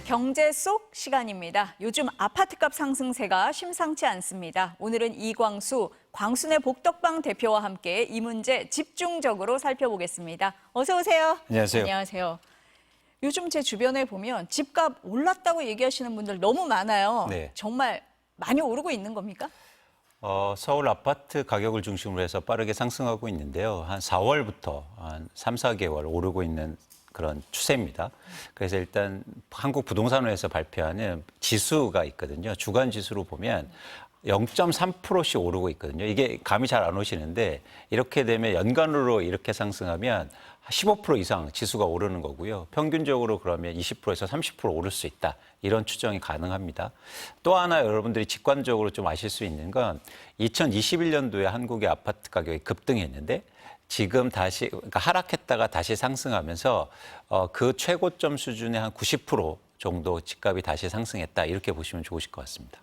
경제 속 시간입니다. 요즘 아파트값 상승세가 심상치 않습니다. 오늘은 이광수, 광순의 복덕방 대표와 함께 이 문제 집중적으로 살펴보겠습니다. 어서 오세요. 안녕하세요. 안녕하세요. 요즘 제 주변에 보면 집값 올랐다고 얘기하시는 분들 너무 많아요. 네. 정말 많이 오르고 있는 겁니까? 서울 아파트 가격을 중심으로 해서 빠르게 상승하고 있는데요. 한 4월부터 한 3, 4개월 오르고 있는 그런 추세입니다. 그래서 일단 한국부동산원에서 발표하는 지수가 있거든요. 주간 지수로 보면 0.3%씩 오르고 있거든요. 이게 감이 잘 안 오시는데 이렇게 되면 연간으로 이렇게 상승하면 15% 이상 지수가 오르는 거고요. 평균적으로 그러면 20%에서 30% 오를 수 있다. 이런 추정이 가능합니다. 또 하나 여러분들이 직관적으로 좀 아실 수 있는 건 2021년도에 한국의 아파트 가격이 급등했는데 지금 다시 그러니까 하락했다가 다시 상승하면서 그 최고점 수준의 한 90% 정도 집값이 다시 상승했다. 이렇게 보시면 좋으실 것 같습니다.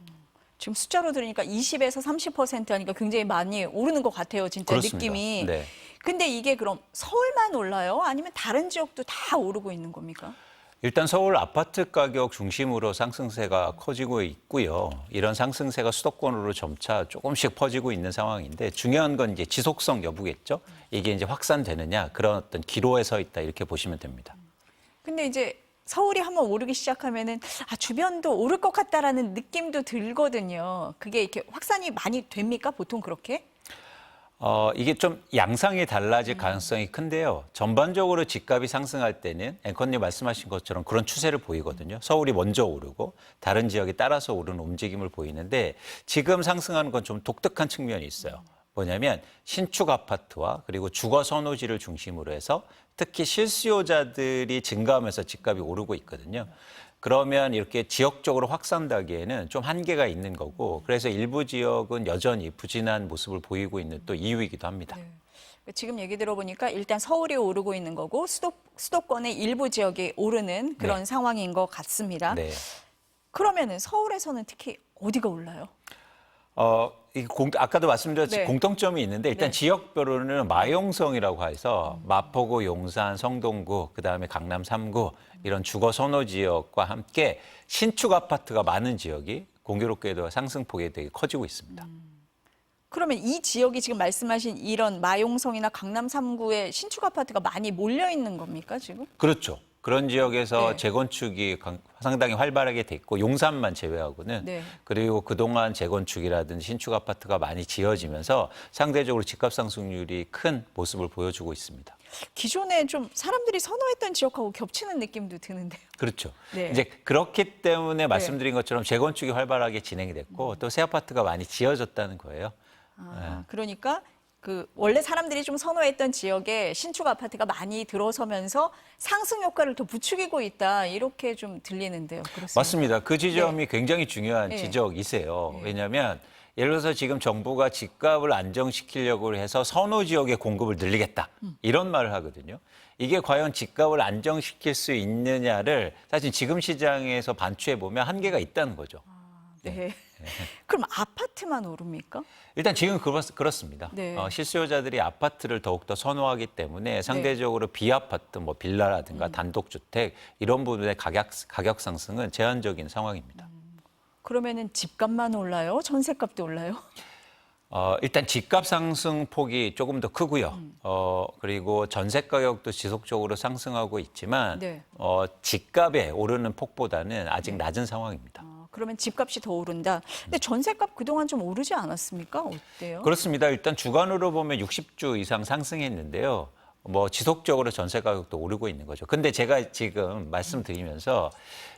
지금 숫자로 들으니까 20에서 30% 하니까 굉장히 많이 오르는 것 같아요. 진짜 그렇습니다. 느낌이. 네. 근데 이게 그럼 서울만 올라요? 아니면 다른 지역도 다 오르고 있는 겁니까? 일단 서울 아파트 가격 중심으로 상승세가 커지고 있고요. 이런 상승세가 수도권으로 점차 조금씩 퍼지고 있는 상황인데 중요한 건 이제 지속성 여부겠죠. 이게 이제 확산되느냐 그런 어떤 기로에 서 있다 이렇게 보시면 됩니다. 근데 이제 서울이 한번 오르기 시작하면은 주변도 오를 것 같다라는 느낌도 들거든요. 그게 이렇게 확산이 많이 됩니까? 보통 그렇게? 이게 좀 양상이 달라질 가능성이 큰데요. 전반적으로 집값이 상승할 때는 앵커님 말씀하신 것처럼 그런 추세를 보이거든요. 서울이 먼저 오르고 다른 지역이 따라서 오르는 움직임을 보이는데 지금 상승하는 건 좀 독특한 측면이 있어요. 뭐냐면 신축 아파트와 그리고 주거 선호지를 중심으로 해서 특히 실수요자들이 증가하면서 집값이 오르고 있거든요. 그러면 이렇게 지역적으로 확산되기에는 좀 한계가 있는 거고 그래서 일부 지역은 여전히 부진한 모습을 보이고 있는 또 이유이기도 합니다. 네. 지금 얘기 들어보니까 일단 서울이 오르고 있는 거고 수도권의 일부 지역이 오르는 그런 네. 상황인 것 같습니다. 네. 그러면은 서울에서는 특히 어디가 올라요? 아까도 말씀드렸듯이 네. 공통점이 있는데 일단 네. 지역별로는 마용성이라고 해서 마포구, 용산, 성동구, 그다음에 강남 3구 이런 주거 선호 지역과 함께 신축 아파트가 많은 지역이 공교롭게도 상승폭이 되게 커지고 있습니다. 그러면 이 지역이 지금 말씀하신 이런 마용성이나 강남 3구에 신축 아파트가 많이 몰려 있는 겁니까, 지금? 그렇죠. 그런 지역에서 네. 재건축이 상당히 활발하게 됐고 용산만 제외하고는 네. 그리고 그동안 재건축이라든지 신축 아파트가 많이 지어지면서 상대적으로 집값 상승률이 큰 모습을 보여주고 있습니다. 기존에 좀 사람들이 선호했던 지역하고 겹치는 느낌도 드는데요. 그렇죠. 네. 이제 그렇기 때문에 말씀드린 것처럼 재건축이 활발하게 진행이 됐고 또 새 아파트가 많이 지어졌다는 거예요. 그러니까 원래 사람들이 좀 선호했던 지역에 신축 아파트가 많이 들어서면서 상승 효과를 더 부추기고 있다 이렇게 좀 들리는데요. 그렇습니까? 맞습니다. 그 지점이 굉장히 중요한 네. 지적이세요. 왜냐하면 예를 들어서 지금 정부가 집값을 안정시키려고 해서 선호 지역의 공급을 늘리겠다 이런 말을 하거든요. 이게 과연 집값을 안정시킬 수 있느냐를 사실 지금 시장에서 반추해 보면 한계가 있다는 거죠. 네. 그럼 아파트만 오릅니까? 일단 지금 그렇습니다. 네. 실수요자들이 아파트를 더욱더 선호하기 때문에 상대적으로 비아파트, 뭐 빌라라든가 단독주택 이런 부분의 가격 상승은 제한적인 상황입니다. 그러면은 집값만 올라요? 전세값도 올라요? 일단 집값 상승 폭이 조금 더 크고요. 그리고 전세 가격도 지속적으로 상승하고 있지만 네. 집값에 오르는 폭보다는 아직 낮은 상황입니다. 그러면 집값이 더 오른다. 근데 전세값 그동안 좀 오르지 않았습니까? 어때요? 그렇습니다. 일단 주간으로 보면 60주 이상 상승했는데요. 뭐 지속적으로 전세 가격도 오르고 있는 거죠. 근데 제가 지금 말씀드리면서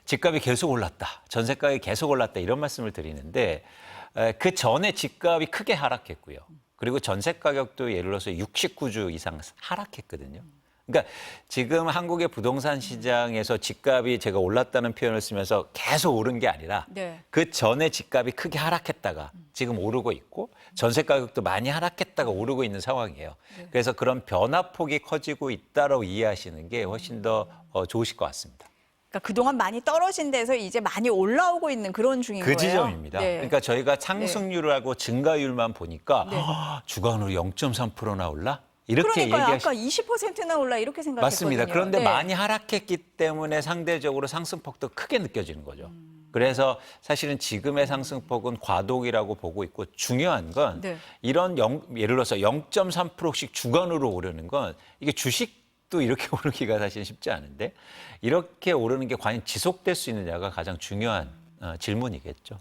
집값이 계속 올랐다, 전세 가격이 계속 올랐다 이런 말씀을 드리는데 그 전에 집값이 크게 하락했고요. 그리고 전세 가격도 예를 들어서 69주 이상 하락했거든요. 그러니까 지금 한국의 부동산 시장에서 집값이 제가 올랐다는 표현을 쓰면서 계속 오른 게 아니라 네. 그 전에 집값이 크게 하락했다가 지금 오르고 있고 전세 가격도 많이 하락했다가 오르고 있는 상황이에요. 그래서 그런 변화폭이 커지고 있다라고 이해하시는 게 훨씬 더 좋으실 것 같습니다. 그러니까 그동안 많이 떨어진 데서 이제 많이 올라오고 있는 그런 중인 그 거예요. 지점입니다. 네. 그러니까 저희가 상승률하고 증가율만 보니까 네. 주간으로 0.3%나 올라? 이렇게 그러니까요. 얘기하시 아까 20%나 올라 이렇게 생각했거든요. 맞습니다. 그런데 네. 많이 하락했기 때문에 상대적으로 상승폭도 크게 느껴지는 거죠. 그래서 사실은 지금의 상승폭은 과도기라고 보고 있고 중요한 건 네. 이런 예를 들어서 0.3%씩 주간으로 오르는 건 이게 주식도 이렇게 오르기가 사실 쉽지 않은데 이렇게 오르는 게 과연 지속될 수 있느냐가 가장 중요한 질문이겠죠.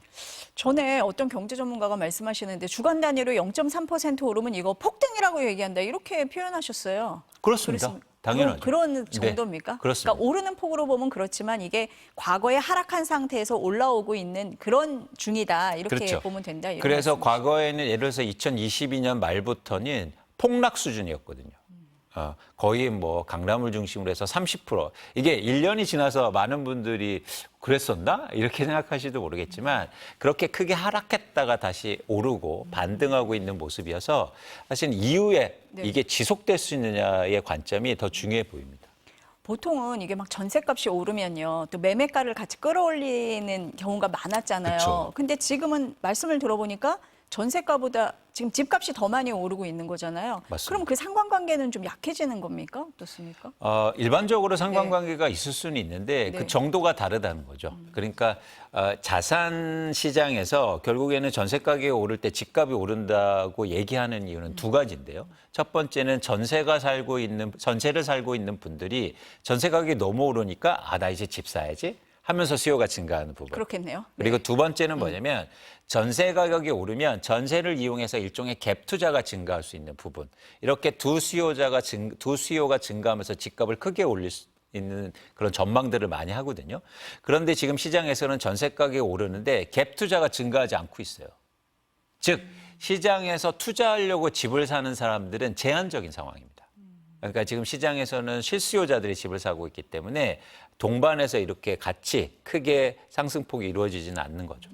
전에 어떤 경제 전문가가 말씀하시는데 주간 단위로 0.3% 오르면 이거 폭등이라고 얘기한다 이렇게 표현하셨어요. 그렇습니다. 당연하죠. 그런 네, 정도입니까? 그렇습니다. 그러니까 오르는 폭으로 보면 그렇지만 이게 과거에 하락한 상태에서 올라오고 있는 그런 중이다 이렇게 그렇죠. 보면 된다. 이런 그래서 말씀이시죠. 과거에는 예를 들어서 2022년 말부터는 폭락 수준이었거든요. 거의 뭐 강남을 중심으로 해서 30% 이게 1년이 지나서 많은 분들이 그랬었나? 이렇게 생각하실지도 모르겠지만 그렇게 크게 하락했다가 다시 오르고 반등하고 있는 모습이어서 사실 이후에 네. 이게 지속될 수 있느냐의 관점이 더 중요해 보입니다. 보통은 이게 막 전셋값이 오르면요. 또 매매가를 같이 끌어올리는 경우가 많았잖아요. 그쵸. 근데 지금은 말씀을 들어보니까 전세가보다 지금 집값이 더 많이 오르고 있는 거잖아요. 맞습니다. 그럼 그 상관관계는 좀 약해지는 겁니까? 어떻습니까? 일반적으로 상관관계가 있을 수는 있는데 네. 그 정도가 다르다는 거죠. 그러니까 자산 시장에서 결국에는 전세 가격이 오를 때 집값이 오른다고 얘기하는 이유는 두 가지인데요. 첫 번째는 전세를 살고 있는 분들이 전세 가격이 너무 오르니까 나 이제 집 사야지 하면서 수요가 증가하는 부분. 그렇겠네요. 그리고 네. 두 번째는 뭐냐면 전세 가격이 오르면 전세를 이용해서 일종의 갭 투자가 증가할 수 있는 부분. 이렇게 두 수요가 증가하면서 집값을 크게 올릴 수 있는 그런 전망들을 많이 하거든요. 그런데 지금 시장에서는 전세 가격이 오르는데 갭 투자가 증가하지 않고 있어요. 즉 시장에서 투자하려고 집을 사는 사람들은 제한적인 상황입니다. 그러니까 지금 시장에서는 실수요자들이 집을 사고 있기 때문에 동반해서 이렇게 같이 크게 상승폭이 이루어지지는 않는 거죠.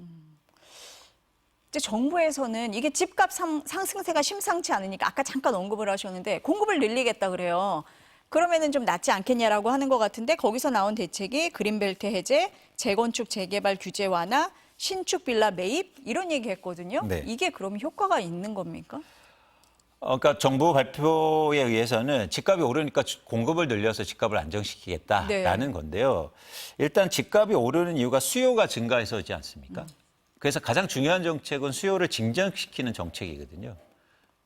이제 정부에서는 이게 집값 상승세가 심상치 않으니까 아까 잠깐 언급을 하셨는데 공급을 늘리겠다 그래요. 그러면은 좀 낫지 않겠냐라고 하는 것 같은데 거기서 나온 대책이 그린벨트 해제, 재건축 재개발 규제 완화, 신축 빌라 매입 이런 얘기했거든요. 네. 이게 그럼 효과가 있는 겁니까? 그러니까 정부 발표에 의해서는 집값이 오르니까 공급을 늘려서 집값을 안정시키겠다라는 네. 건데요. 일단 집값이 오르는 이유가 수요가 증가해서지 않습니까? 그래서 가장 중요한 정책은 수요를 진정시키는 정책이거든요.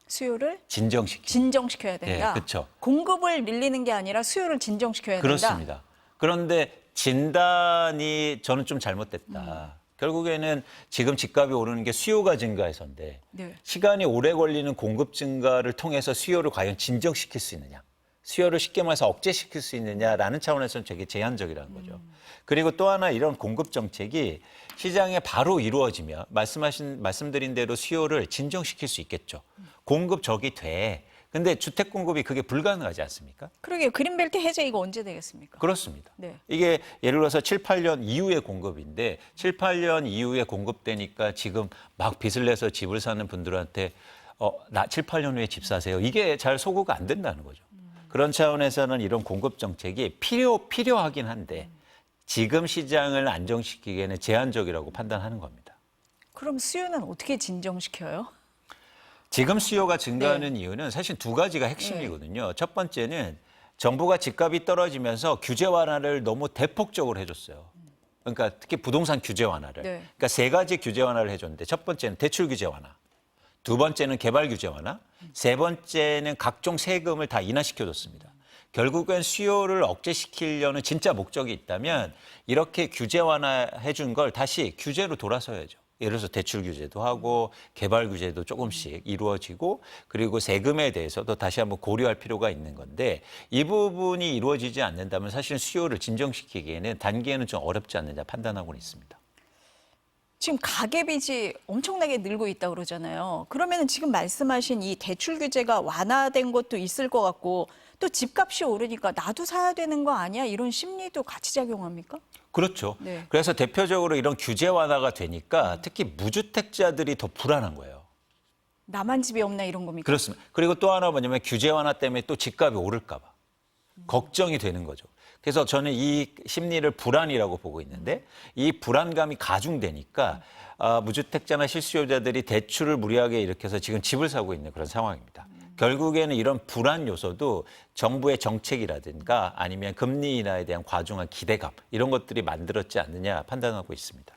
수요를 진정시키는. 진정시켜야 된다. 네, 그렇죠. 공급을 밀리는 게 아니라 수요를 진정시켜야 된다. 그렇습니다. 그런데 진단이 저는 좀 잘못됐다. 결국에는 지금 집값이 오르는 게 수요가 증가해서인데 네. 시간이 오래 걸리는 공급 증가를 통해서 수요를 과연 진정시킬 수 있느냐. 수요를 쉽게 말해서 억제시킬 수 있느냐라는 차원에서는 되게 제한적이라는 거죠. 그리고 또 하나 이런 공급 정책이 시장에 바로 이루어지면 말씀드린 대로 수요를 진정시킬 수 있겠죠. 공급적이 돼. 근데 주택 공급이 그게 불가능하지 않습니까? 그러게요. 그린벨트 해제 이거 언제 되겠습니까? 그렇습니다. 네. 이게 예를 들어서 7, 8년 이후의 공급인데 7, 8년 이후에 공급되니까 지금 막 빚을 내서 집을 사는 분들한테 7, 8년 후에 집 사세요. 이게 잘 소구가 안 된다는 거죠. 그런 차원에서는 이런 공급 정책이 필요하긴 한데 지금 시장을 안정시키기에는 제한적이라고 판단하는 겁니다. 그럼 수요는 어떻게 진정시켜요? 지금 수요가 증가하는 이유는 사실 두 가지가 핵심이거든요. 첫 번째는 정부가 집값이 떨어지면서 규제 완화를 너무 대폭적으로 해줬어요. 그러니까 특히 부동산 규제 완화를. 네. 그러니까 세 가지 규제 완화를 해줬는데 첫 번째는 대출 규제 완화, 두 번째는 개발 규제 완화, 세 번째는 각종 세금을 다 인하시켜줬습니다. 결국엔 수요를 억제시키려는 진짜 목적이 있다면 이렇게 규제 완화해 준 걸 다시 규제로 돌아서야죠. 예를 들어서 대출 규제도 하고 개발 규제도 조금씩 이루어지고 그리고 세금에 대해서도 다시 한번 고려할 필요가 있는 건데 이 부분이 이루어지지 않는다면 사실 수요를 진정시키기에는 단기에는 좀 어렵지 않느냐 판단하고는 있습니다. 지금 가계빚이 엄청나게 늘고 있다고 그러잖아요. 그러면 지금 말씀하신 이 대출 규제가 완화된 것도 있을 것 같고 또 집값이 오르니까 나도 사야 되는 거 아니야? 이런 심리도 같이 작용합니까? 그렇죠. 네. 그래서 대표적으로 이런 규제 완화가 되니까 특히 무주택자들이 더 불안한 거예요. 나만 집이 없나 이런 겁니까? 그렇습니다. 그리고 또 하나 뭐냐면 규제 완화 때문에 또 집값이 오를까 봐 걱정이 되는 거죠. 그래서 저는 이 심리를 불안이라고 보고 있는데 이 불안감이 가중되니까 무주택자나 실수요자들이 대출을 무리하게 일으켜서 지금 집을 사고 있는 그런 상황입니다. 결국에는 이런 불안 요소도 정부의 정책이라든가 아니면 금리 인하에 대한 과중한 기대감 이런 것들이 만들었지 않느냐 판단하고 있습니다.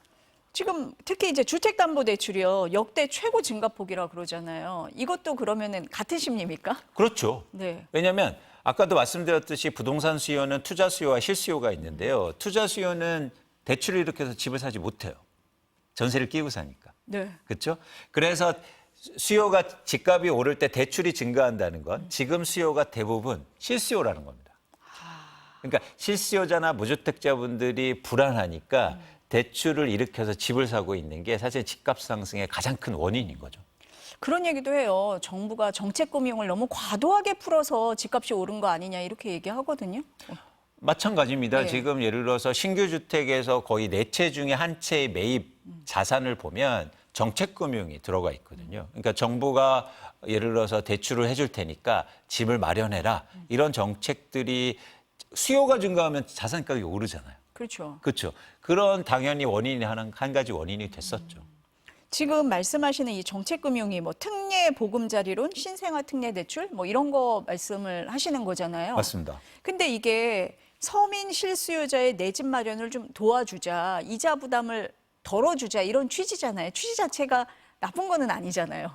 지금 특히 이제 주택담보대출이요 역대 최고 증가폭이라 그러잖아요. 이것도 그러면은 같은 심리입니까? 그렇죠. 네. 왜냐하면 아까도 말씀드렸듯이 부동산 수요는 투자 수요와 실수요가 있는데요. 투자 수요는 대출을 일으켜서 집을 사지 못해요. 전세를 끼고 사니까. 네. 그렇죠? 그래서 수요가 집값이 오를 때 대출이 증가한다는 건 지금 수요가 대부분 실수요라는 겁니다. 그러니까 실수요자나 무주택자분들이 불안하니까 대출을 일으켜서 집을 사고 있는 게 사실 집값 상승의 가장 큰 원인인 거죠. 그런 얘기도 해요. 정부가 정책금융을 너무 과도하게 풀어서 집값이 오른 거 아니냐 이렇게 얘기하거든요. 마찬가지입니다. 네. 지금 예를 들어서 신규 주택에서 거의 4채 중에 한 채의 매입 자산을 보면 정책금융이 들어가 있거든요. 그러니까 정부가 예를 들어서 대출을 해줄 테니까 집을 마련해라. 이런 정책들이 수요가 증가하면 자산 가격이 오르잖아요. 그렇죠. 그렇죠. 그런 당연히 원인이 한 가지 원인이 됐었죠. 지금 말씀하시는 이 정책금융이 뭐 특례 보금자리론, 신생아 특례 대출 뭐 이런 거 말씀을 하시는 거잖아요. 맞습니다. 근데 이게 서민 실수요자의 내 집 마련을 좀 도와주자, 이자 부담을 덜어주자 이런 취지잖아요. 취지 자체가 나쁜 거는 아니잖아요.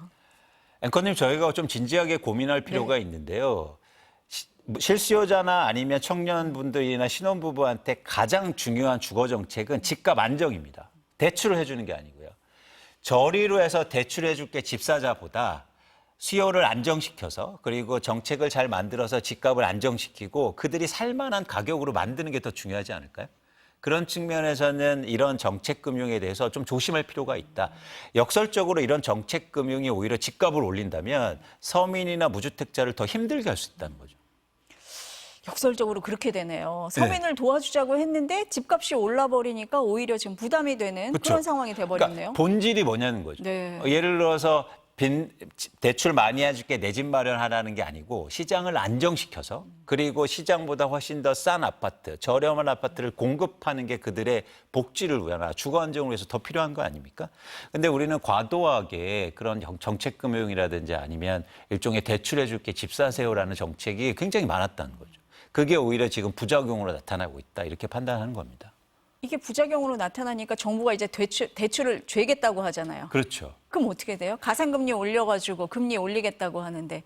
앵커님, 저희가 좀 진지하게 고민할 필요가 있는데요. 실수요자나 아니면 청년분들이나 신혼부부한테 가장 중요한 주거 정책은 집값 안정입니다. 대출을 해주는 게 아니고요. 저리로 해서 대출해 줄게 집사자보다 수요를 안정시켜서 그리고 정책을 잘 만들어서 집값을 안정시키고 그들이 살만한 가격으로 만드는 게 더 중요하지 않을까요? 그런 측면에서는 이런 정책금융에 대해서 좀 조심할 필요가 있다. 역설적으로 이런 정책금융이 오히려 집값을 올린다면 서민이나 무주택자를 더 힘들게 할 수 있다는 거죠. 역설적으로 그렇게 되네요. 서민을 도와주자고 했는데 집값이 올라버리니까 오히려 지금 부담이 되는 그렇죠. 그런 상황이 돼버렸네요. 그러니까 본질이 뭐냐는 거죠. 네. 예를 들어서 대출 많이 해줄게 내 집 마련하라는 게 아니고 시장을 안정시켜서 그리고 시장보다 훨씬 더 싼 아파트, 저렴한 아파트를 공급하는 게 그들의 복지를 위하나 주거 안정을 위해서 더 필요한 거 아닙니까? 근데 우리는 과도하게 그런 정책금융이라든지 아니면 일종의 대출해줄게 집 사세요라는 정책이 굉장히 많았다는 거죠. 그게 오히려 지금 부작용으로 나타나고 있다 이렇게 판단하는 겁니다. 이게 부작용으로 나타나니까 정부가 이제 대출을 죄겠다고 하잖아요. 그렇죠. 그럼 어떻게 돼요? 가산금리 올려가지고 금리 올리겠다고 하는데.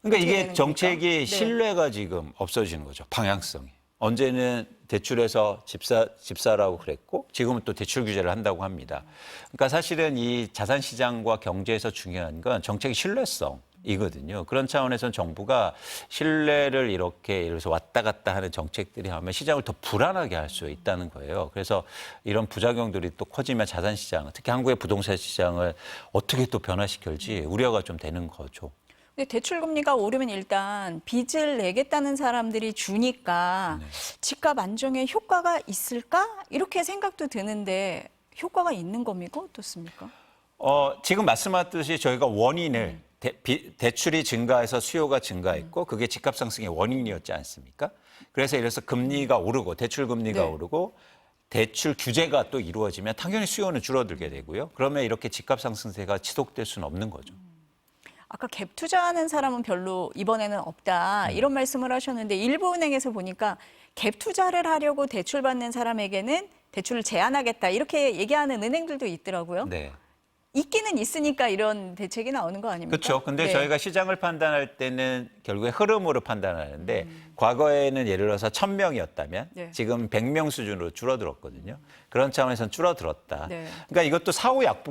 그러니까 어떻게 이게 되는 정책이 겁니까? 네. 신뢰가 지금 없어지는 거죠. 방향성이. 언제는 대출해서 집사라고 그랬고 지금은 또 대출 규제를 한다고 합니다. 그러니까 사실은 이 자산 시장과 경제에서 중요한 건 정책의 신뢰성이거든요. 그런 차원에서는 정부가 신뢰를 이렇게 예를 들어서 왔다 갔다 하는 정책들이 하면 시장을 더 불안하게 할 수 있다는 거예요. 그래서 이런 부작용들이 또 커지면 자산 시장, 특히 한국의 부동산 시장을 어떻게 또 변화시킬지 우려가 좀 되는 거죠. 근데 대출 금리가 오르면 일단 빚을 내겠다는 사람들이 주니까 집값 안정에 효과가 있을까? 이렇게 생각도 드는데 효과가 있는 겁니까? 어떻습니까? 지금 말씀하셨듯이 저희가 원인을 대출이 증가해서 수요가 증가했고 그게 집값 상승의 원인이었지 않습니까? 그래서 예를 들어서 금리가 오르고 대출 금리가 네. 오르고 대출 규제가 또 이루어지면 당연히 수요는 줄어들게 되고요. 그러면 이렇게 집값 상승세가 지속될 수는 없는 거죠. 아까 갭 투자하는 사람은 별로 이번에는 없다 이런 말씀을 하셨는데 일부 은행에서 보니까 갭 투자를 하려고 대출 받는 사람에게는 대출을 제한하겠다 이렇게 얘기하는 은행들도 있더라고요. 네. 있기는 있으니까 이런 대책이 나오는 거 아닙니까? 그렇죠. 근데 네. 저희가 시장을 판단할 때는 결국에 흐름으로 판단하는데 과거에는 예를 들어서 1,000명이었다면 네. 지금 100명 수준으로 줄어들었거든요. 그런 차원에서는 줄어들었다. 네. 그러니까 이것도 사후 약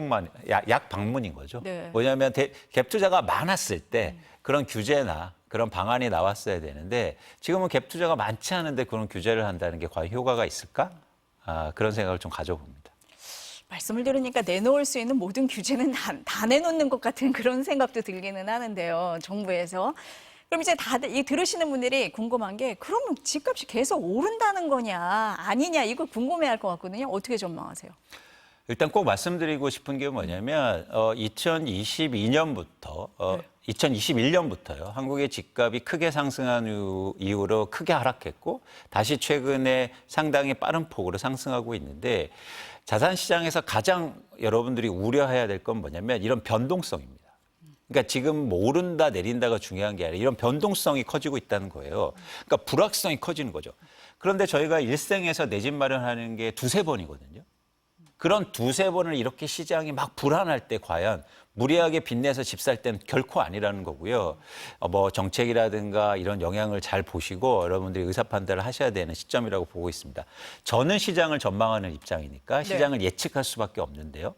방문인 거죠. 네. 뭐냐면 갭 투자가 많았을 때 그런 규제나 그런 방안이 나왔어야 되는데 지금은 갭 투자가 많지 않은데 그런 규제를 한다는 게 과연 효과가 있을까? 그런 생각을 좀 가져봅니다. 말씀을 들으니까 내놓을 수 있는 모든 규제는 다 내놓는 것 같은 그런 생각도 들기는 하는데요. 정부에서. 그럼 이제 다들 이 들으시는 분들이 궁금한 게 그러면 집값이 계속 오른다는 거냐 아니냐 이거 궁금해할 것 같거든요. 어떻게 전망하세요? 일단 꼭 말씀드리고 싶은 게 뭐냐면 2022년부터 2021년부터요. 한국의 집값이 크게 상승한 이후로 크게 하락했고 다시 최근에 상당히 빠른 폭으로 상승하고 있는데 자산 시장에서 가장 여러분들이 우려해야 될 건 뭐냐면 이런 변동성입니다. 그러니까 지금 뭐 오른다 내린다가 중요한 게 아니라 이런 변동성이 커지고 있다는 거예요. 그러니까 불확성이 커지는 거죠. 그런데 저희가 일생에서 내 집 마련하는 게 두세 번이거든요. 그런 두세 번을 이렇게 시장이 막 불안할 때 과연 무리하게 빚내서 집 살 때는 결코 아니라는 거고요. 뭐 정책이라든가 이런 영향을 잘 보시고 여러분들이 의사 판단을 하셔야 되는 시점이라고 보고 있습니다. 저는 시장을 전망하는 입장이니까 시장을 예측할 수밖에 없는데요.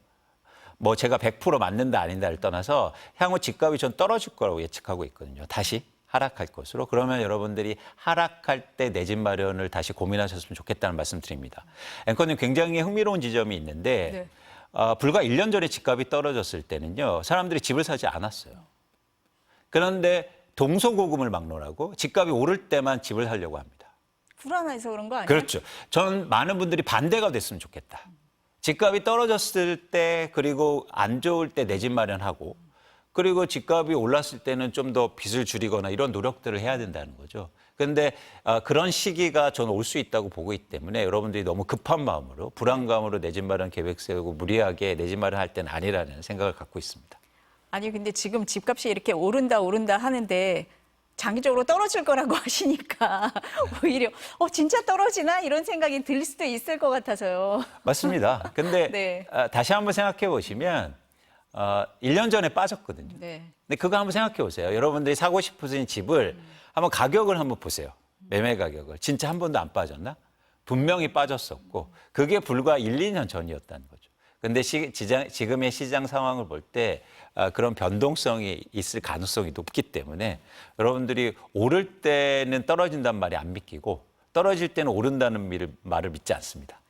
뭐 제가 100% 맞는다 아닌다를 떠나서 향후 집값이 전 떨어질 거라고 예측하고 있거든요. 다시 하락할 것으로. 그러면 여러분들이 하락할 때 내 집 마련을 다시 고민하셨으면 좋겠다는 말씀 드립니다. 앵커님 굉장히 흥미로운 지점이 있는데 불과 1년 전에 집값이 떨어졌을 때는요. 사람들이 집을 사지 않았어요. 그런데 동서고금을 막론하고 집값이 오를 때만 집을 사려고 합니다. 불안해서 그런 거 아니에요? 그렇죠. 전 많은 분들이 반대가 됐으면 좋겠다. 집값이 떨어졌을 때 그리고 안 좋을 때 내 집 마련하고 그리고 집값이 올랐을 때는 좀 더 빚을 줄이거나 이런 노력들을 해야 된다는 거죠. 그런데 그런 시기가 저는 올 수 있다고 보고 있기 때문에 여러분들이 너무 급한 마음으로 불안감으로 내 집 마련 계획 세우고 무리하게 내 집 마련할 때는 아니라는 생각을 갖고 있습니다. 아니 근데 지금 집값이 이렇게 오른다 하는데 장기적으로 떨어질 거라고 하시니까 오히려 진짜 떨어지나 이런 생각이 들 수도 있을 것 같아서요. 맞습니다. 근데 네. 다시 한번 생각해 보시면 1년 전에 빠졌거든요. 네. 근데 그거 한번 생각해 보세요. 여러분들이 사고 싶으신 집을 한번 가격을 한번 보세요. 매매 가격을. 진짜 한 번도 안 빠졌나? 분명히 빠졌었고 그게 불과 1, 2년 전이었다는 거죠. 근데 지금의 시장 상황을 볼 때 그런 변동성이 있을 가능성이 높기 때문에 여러분들이 오를 때는 떨어진다는 말이 안 믿기고 떨어질 때는 오른다는 말을 믿지 않습니다.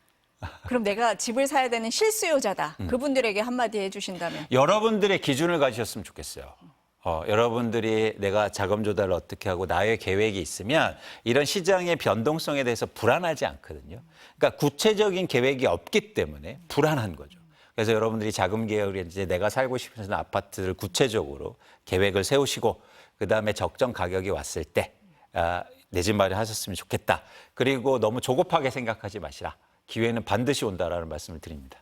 그럼 내가 집을 사야 되는 실수요자다. 그분들에게 한마디 해주신다면. 여러분들의 기준을 가지셨으면 좋겠어요. 여러분들이 내가 자금 조달을 어떻게 하고 나의 계획이 있으면 이런 시장의 변동성에 대해서 불안하지 않거든요. 그러니까 구체적인 계획이 없기 때문에 불안한 거죠. 그래서 여러분들이 자금 계획을 이제 내가 살고 싶은 아파트를 구체적으로 계획을 세우시고 그다음에 적정 가격이 왔을 때 내 집 마련하셨으면 좋겠다. 그리고 너무 조급하게 생각하지 마시라. 기회는 반드시 온다라는 말씀을 드립니다.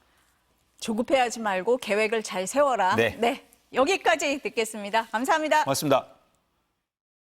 조급해하지 말고 계획을 잘 세워라. 네. 여기까지 듣겠습니다. 감사합니다. 고맙습니다.